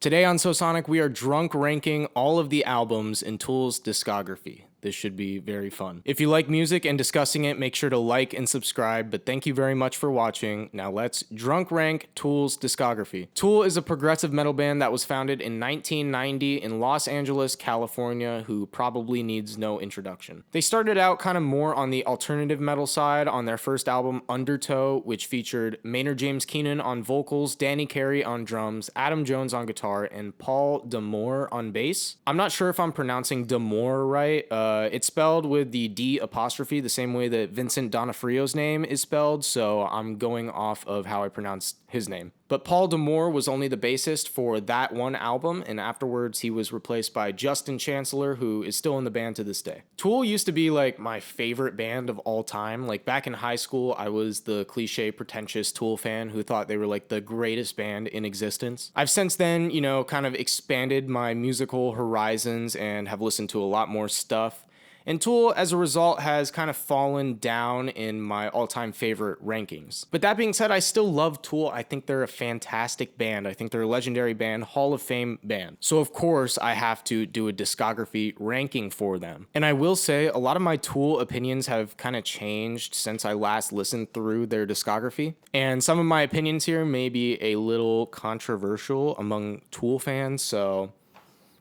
Today on So Sonic, we are drunk ranking all of the albums in Tool's discography. This should be very fun. If you like music and discussing it, make sure to like and subscribe, but thank you very much for watching. Now let's drunk rank Tool's discography. Tool is a progressive metal band that was founded in 1990 in Los Angeles, California, who probably needs no introduction. They started out kind of more on the alternative metal side on their first album, Undertow, which featured Maynard James Keenan on vocals, Danny Carey on drums, Adam Jones on guitar, and Paul D'Amour on bass. I'm not sure if I'm pronouncing D'Amour right. It's spelled with the D apostrophe, the same way that Vincent D'Onofrio's name is spelled, so I'm going off of how I pronounce his name. But Paul D'Amour was only the bassist for that one album, and afterwards he was replaced by Justin Chancellor, who is still in the band to this day. Tool used to be like my favorite band of all time. Like back in high school, I was the cliche, pretentious Tool fan who thought they were like the greatest band in existence. I've since then, kind of expanded my musical horizons and have listened to a lot more stuff. And Tool, as a result, has kind of fallen down in my all-time favorite rankings. But that being said, I still love Tool. I think they're a fantastic band. I think they're a legendary band, Hall of Fame band. So of course, I have to do a discography ranking for them. And I will say, a lot of my Tool opinions have kind of changed since I last listened through their discography. And some of my opinions here may be a little controversial among Tool fans, so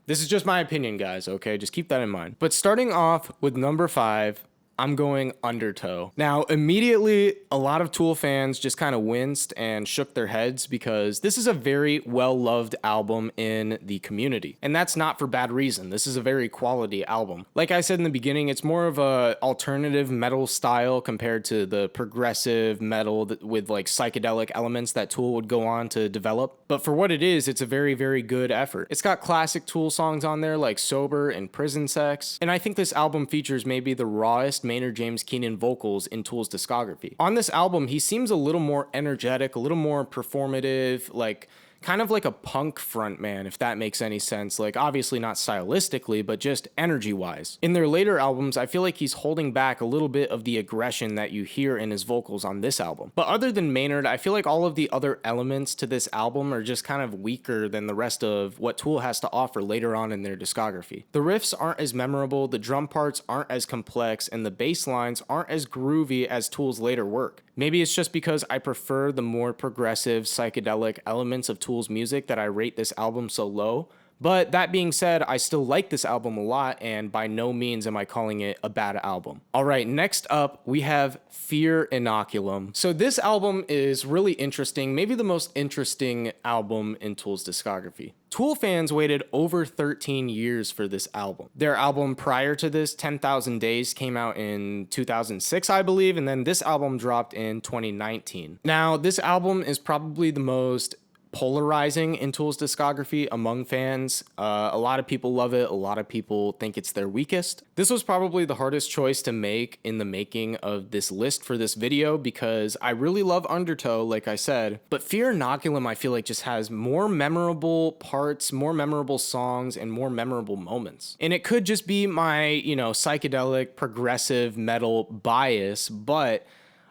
this is just my opinion, guys, okay? Just keep that in mind. But starting off with number 5, I'm going Undertow. Now, immediately, a lot of Tool fans just kind of winced and shook their heads because this is a very well-loved album in the community. And that's not for bad reason. This is a very quality album. Like I said in the beginning, it's more of a alternative metal style compared to the progressive metal with like psychedelic elements that Tool would go on to develop. But for what it is, it's a very, very good effort. It's got classic Tool songs on there like Sober and Prison Sex. And I think this album features maybe the rawest Maynard James Keenan vocals in Tool's discography. On this album, he seems a little more energetic, a little more performative, like kind of like a punk frontman, if that makes any sense. Like obviously not stylistically, but just energy-wise. In their later albums, I feel like he's holding back a little bit of the aggression that you hear in his vocals on this album. But other than Maynard, I feel like all of the other elements to this album are just kind of weaker than the rest of what Tool has to offer later on in their discography. The riffs aren't as memorable, the drum parts aren't as complex, and the bass lines aren't as groovy as Tool's later work. Maybe it's just because I prefer the more progressive, psychedelic elements of Tool's music that I rate this album so low. But that being said, I still like this album a lot, and by no means am I calling it a bad album. All right, next up, we have Fear Inoculum. So this album is really interesting, maybe the most interesting album in Tool's discography. Tool fans waited over 13 years for this album. Their album prior to this, 10,000 Days, came out in 2006, I believe, and then this album dropped in 2019. Now, this album is probably the most polarizing in Tool's discography among fans. A lot of people love it. A lot of people think it's their weakest. This was probably the hardest choice to make in the making of this list for this video because I really love Undertow, like I said, but Fear Inoculum I feel like just has more memorable parts, more memorable songs, and more memorable moments. And it could just be my, psychedelic progressive metal bias, but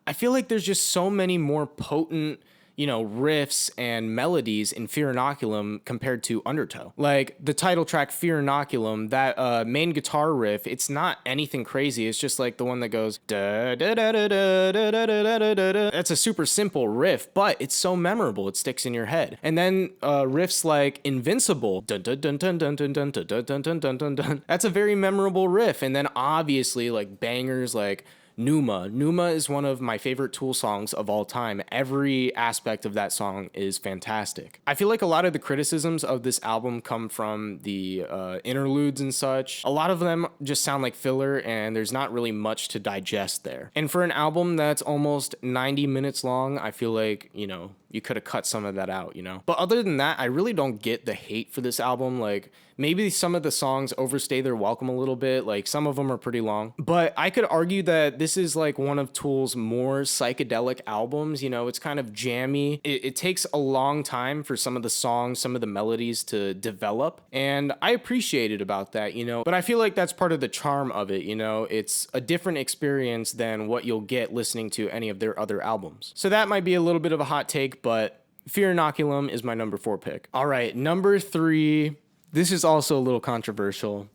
I feel like there's just so many more potent riffs and melodies in Fear Inoculum compared to Undertow. Like the title track Fear Inoculum, that main guitar riff, it's not anything crazy. It's just like the one that goes da da da da da da da da da da da. That's a super simple riff, but it's so memorable it sticks in your head. And then riffs like Invincible, dun dun dun dun dun dun dun dun dun dun dun dun dun. That's a very memorable riff. And then obviously like bangers like Numa. Numa is one of my favorite Tool songs of all time. Every aspect of that song is fantastic. I feel like a lot of the criticisms of this album come from the interludes and such. A lot of them just sound like filler and there's not really much to digest there. And for an album that's almost 90 minutes long, I feel like, you could have cut some of that out, But other than that, I really don't get the hate for this album. Like, maybe some of the songs overstay their welcome a little bit. Like, some of them are pretty long. But I could argue that this is like one of Tool's more psychedelic albums. It's kind of jammy. It takes a long time for some of the songs, some of the melodies to develop. And I appreciate it about that, But I feel like that's part of the charm of it, It's a different experience than what you'll get listening to any of their other albums. So that might be a little bit of a hot take, but Fear Inoculum is my number 4 pick. All right, number 3. This is also a little controversial.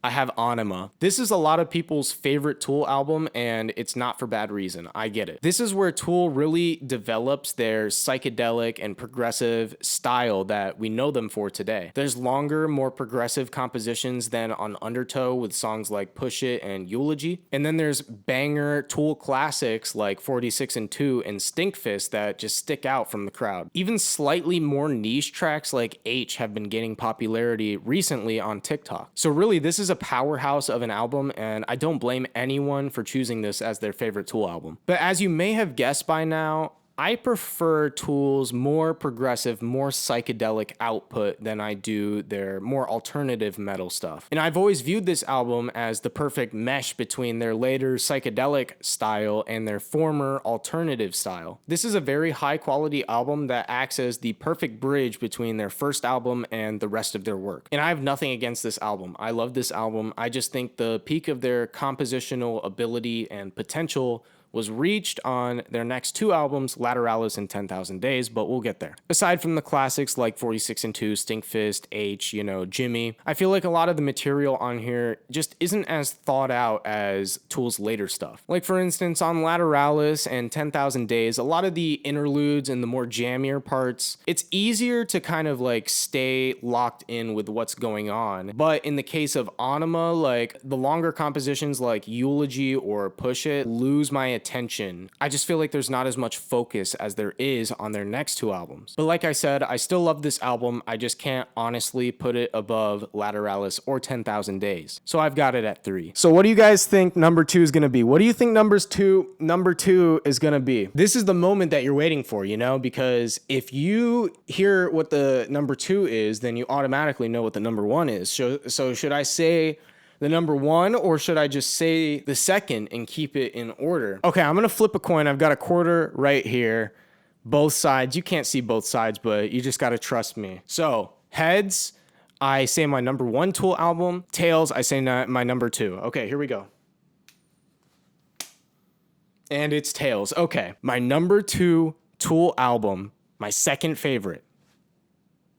I have Anima. This is a lot of people's favorite Tool album, and it's not for bad reason. I get it. This is where Tool really develops their psychedelic and progressive style that we know them for today. There's longer, more progressive compositions than on Undertow with songs like Push It and Eulogy. And then there's banger Tool classics like 46 and 2 and Stinkfist that just stick out from the crowd. Even slightly more niche tracks like H have been gaining popularity recently on TikTok. So really, this is a powerhouse of an album, and I don't blame anyone for choosing this as their favorite Tool album. But as you may have guessed by now, I prefer Tool's more progressive, more psychedelic output than I do their more alternative metal stuff. And I've always viewed this album as the perfect mesh between their later psychedelic style and their former alternative style. This is a very high quality album that acts as the perfect bridge between their first album and the rest of their work. And I have nothing against this album. I love this album. I just think the peak of their compositional ability and potential was reached on their next 2 albums, Lateralis and 10,000 Days, but we'll get there. Aside from the classics like 46 and 2, Stinkfist, H, Jimmy, I feel like a lot of the material on here just isn't as thought out as Tool's later stuff. Like for instance, on Lateralis and 10,000 Days, a lot of the interludes and the more jammier parts, it's easier to kind of like stay locked in with what's going on. But in the case of Anima, like the longer compositions like Eulogy or Push It lose my attention. I just feel like there's not as much focus as there is on their next 2 albums. But like I said, I still love this album. I just can't honestly put it above Lateralis or 10,000 Days. So I've got it at 3. So what do you guys think number 2 is going to be? What do you think number 2 is going to be? This is the moment that you're waiting for, because if you hear what the number 2 is, then you automatically know what the number 1 is. So should I say the number 1, or should I just say the second and keep it in order? Okay, I'm gonna flip a coin. I've got a quarter right here. Both sides. You can't see both sides, but you just gotta trust me. So, heads, I say my number 1 Tool album. Tails, I say my number 2. Okay, here we go. And it's Tails. Okay, my number 2 Tool album, my second favorite,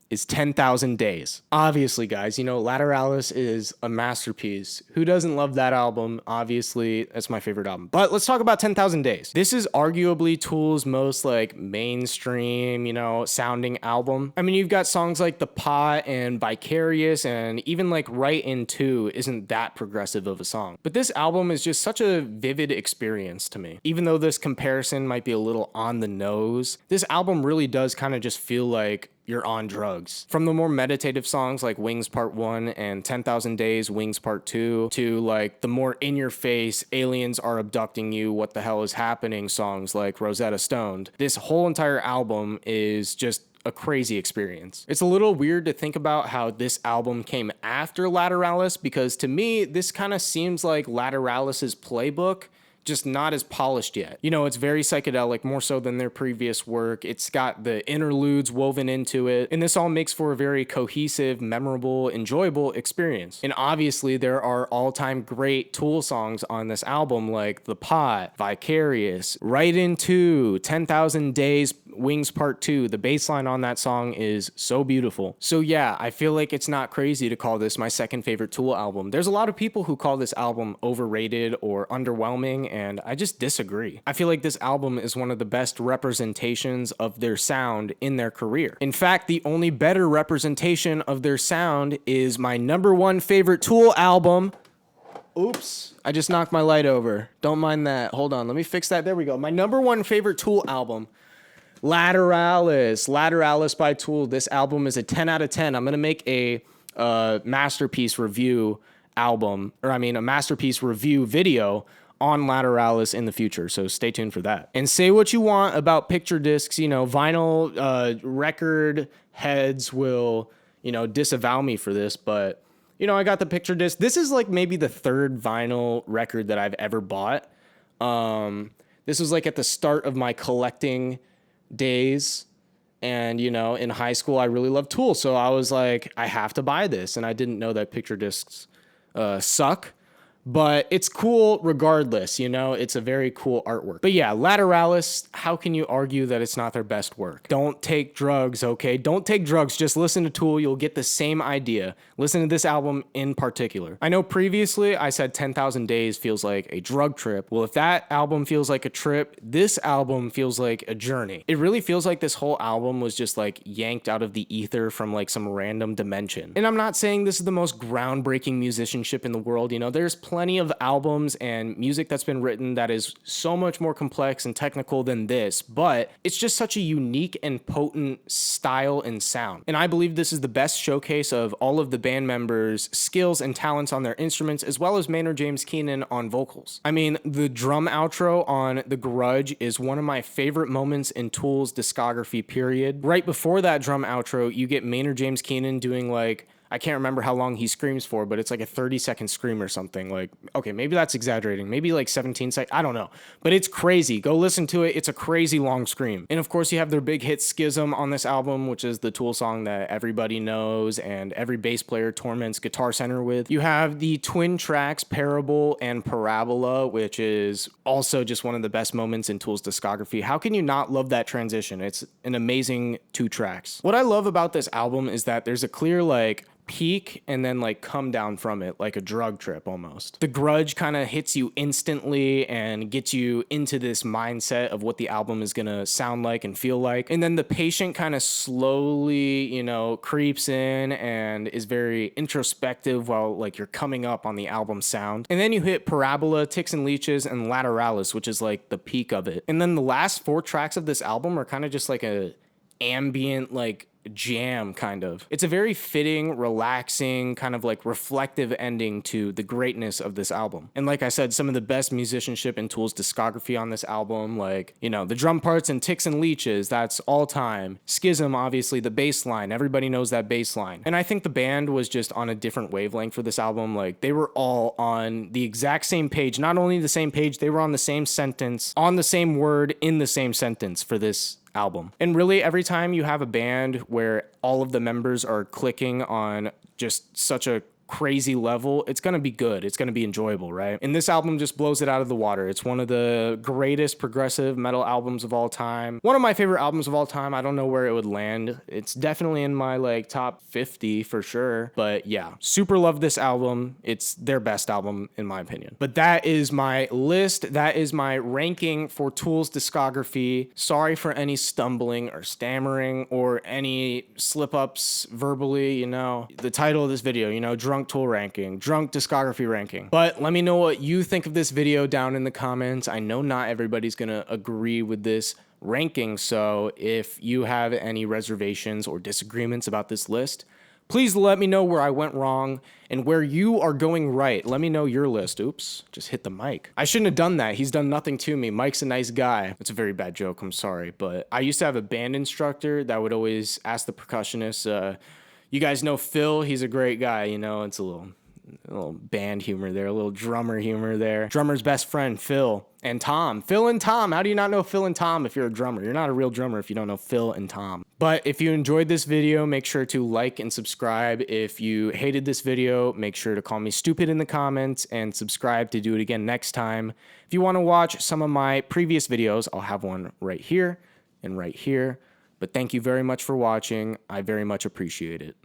is 10,000 Days. Obviously, guys, Lateralis is a masterpiece. Who doesn't love that album? Obviously, that's my favorite album. But let's talk about 10,000 Days. This is arguably Tool's most mainstream, sounding album. I mean, you've got songs like The Pot and Vicarious, and even Right in 2 isn't that progressive of a song. But this album is just such a vivid experience to me. Even though this comparison might be a little on the nose, this album really does kind of just feel like you're on drugs. From the more meditative songs like Wings Part 1 and 10,000 Days, Wings Part 2, to the more in-your-face, aliens are abducting you, what the hell is happening songs like Rosetta Stoned. This whole entire album is just a crazy experience. It's a little weird to think about how this album came after Lateralis, because to me, this kind of seems like Lateralis's playbook, just not as polished yet. It's very psychedelic, more so than their previous work. It's got the interludes woven into it, and this all makes for a very cohesive, memorable, enjoyable experience. And obviously, there are all-time great Tool songs on this album, like The Pot, Vicarious, Right in 2, 10,000 Days, Wings Part 2. The bass line on that song is so beautiful. So yeah, I feel like it's not crazy to call this my second favorite Tool album. There's a lot of people who call this album overrated or underwhelming, and I just disagree. I feel like this album is one of the best representations of their sound in their career. In fact, the only better representation of their sound is my number 1 favorite Tool album. Oops, I just knocked my light over. Don't mind that. Hold on, let me fix that. There we go. My number 1 favorite Tool album, Lateralis by Tool. This album is a 10 out of 10. I'm going to make a masterpiece review a masterpiece review video on Lateralis in the future, so stay tuned for that. And say what you want about picture discs, vinyl record heads will, disavow me for this, but, I got the picture disc. This is maybe the 3rd vinyl record that I've ever bought. This was at the start of my collecting days, and, in high school, I really loved Tool, so I was like, I have to buy this, and I didn't know that picture discs suck. but it's cool regardless, you know, it's a very cool artwork. But yeah, Lateralis, how can you argue that it's not their best work? Don't take drugs, okay? Don't take drugs, just listen to Tool, you'll get the same idea. Listen to this album in particular. I know previously I said 10,000 Days feels like a drug trip. Well, if that album feels like a trip, this album feels like a journey. It really feels like this whole album was just like yanked out of the ether from like some random dimension. And I'm not saying this is the most groundbreaking musicianship in the world, you know, there's plenty of albums and music that's been written that is so much more complex and technical than this, but it's just such a unique and potent style and sound. And I believe this is the best showcase of all of the band members' skills and talents on their instruments, as well as Maynard James Keenan on vocals. I mean, the drum outro on The Grudge is one of my favorite moments in Tool's discography, period. Right before that drum outro, you get Maynard James Keenan doing like, I can't remember how long he screams for, but it's like a 30-second scream or something. Like, okay, maybe that's exaggerating. Maybe like 17 seconds. I don't know. But it's crazy. Go listen to it. It's a crazy long scream. And of course, you have their big hit Schism on this album, which is the Tool song that everybody knows and every bass player torments Guitar Center with. You have the twin tracks Parable and Parabola, which is also just one of the best moments in Tool's discography. How can you not love that transition? It's an amazing 2 tracks. What I love about this album is that there's a clear like peak and then like come down from it like a drug trip almost. The Grudge kind of hits you instantly and gets you into this mindset of what the album is gonna sound like and feel like. And then The Patient kind of slowly, you know, creeps in and is very introspective while like you're coming up on the album sound. And then you hit Parabola, Ticks and Leeches, and Lateralis, which is like the peak of it. And then the last 4 tracks of this album are kind of just like a ambient like jam kind of. It's a very fitting, relaxing, kind of like reflective ending to the greatness of this album. And like I said, some of the best musicianship in Tool's discography on this album, like, you know, the drum parts and Ticks and Leeches, that's all time. Schism, obviously, the bass line, everybody knows that bass line. And I think the band was just on a different wavelength for this album. Like, they were all on the exact same page, not only the same page, they were on the same sentence, on the same word, in the same sentence for this album. And really, every time you have a band where all of the members are clicking on just such a crazy level, it's gonna be good. It's gonna be enjoyable, right? And this album just blows it out of the water. It's one of the greatest progressive metal albums of all time. One of my favorite albums of all time. I don't know where it would land. It's definitely in my like top 50 for sure. But yeah, super love this album. It's their best album in my opinion. But that is my list. That is my ranking for Tool's discography. Sorry for any stumbling or stammering or any slip-ups verbally, you know. The title of this video, you know, Drunk Tool ranking, drunk discography ranking. But let me know what you think of this video down in the comments. I know not everybody's gonna agree with this ranking, so if you have any reservations or disagreements about this list, please let me know where I went wrong and where you are going right. Let me know your list. Oops, just hit the mic. I shouldn't have done that. He's done nothing to me. Mike's a nice guy. It's a very bad joke, I'm sorry. But I used to have a band instructor that would always ask the percussionists, you guys know Phil, he's a great guy, you know, it's a little band humor there, a little drummer humor there. Drummer's best friend, Phil and Tom. Phil and Tom, how do you not know Phil and Tom if you're a drummer? You're not a real drummer if you don't know Phil and Tom. But if you enjoyed this video, make sure to like and subscribe. If you hated this video, make sure to call me stupid in the comments and subscribe to do it again next time. If you want to watch some of my previous videos, I'll have one right here and right here. But thank you very much for watching. I very much appreciate it.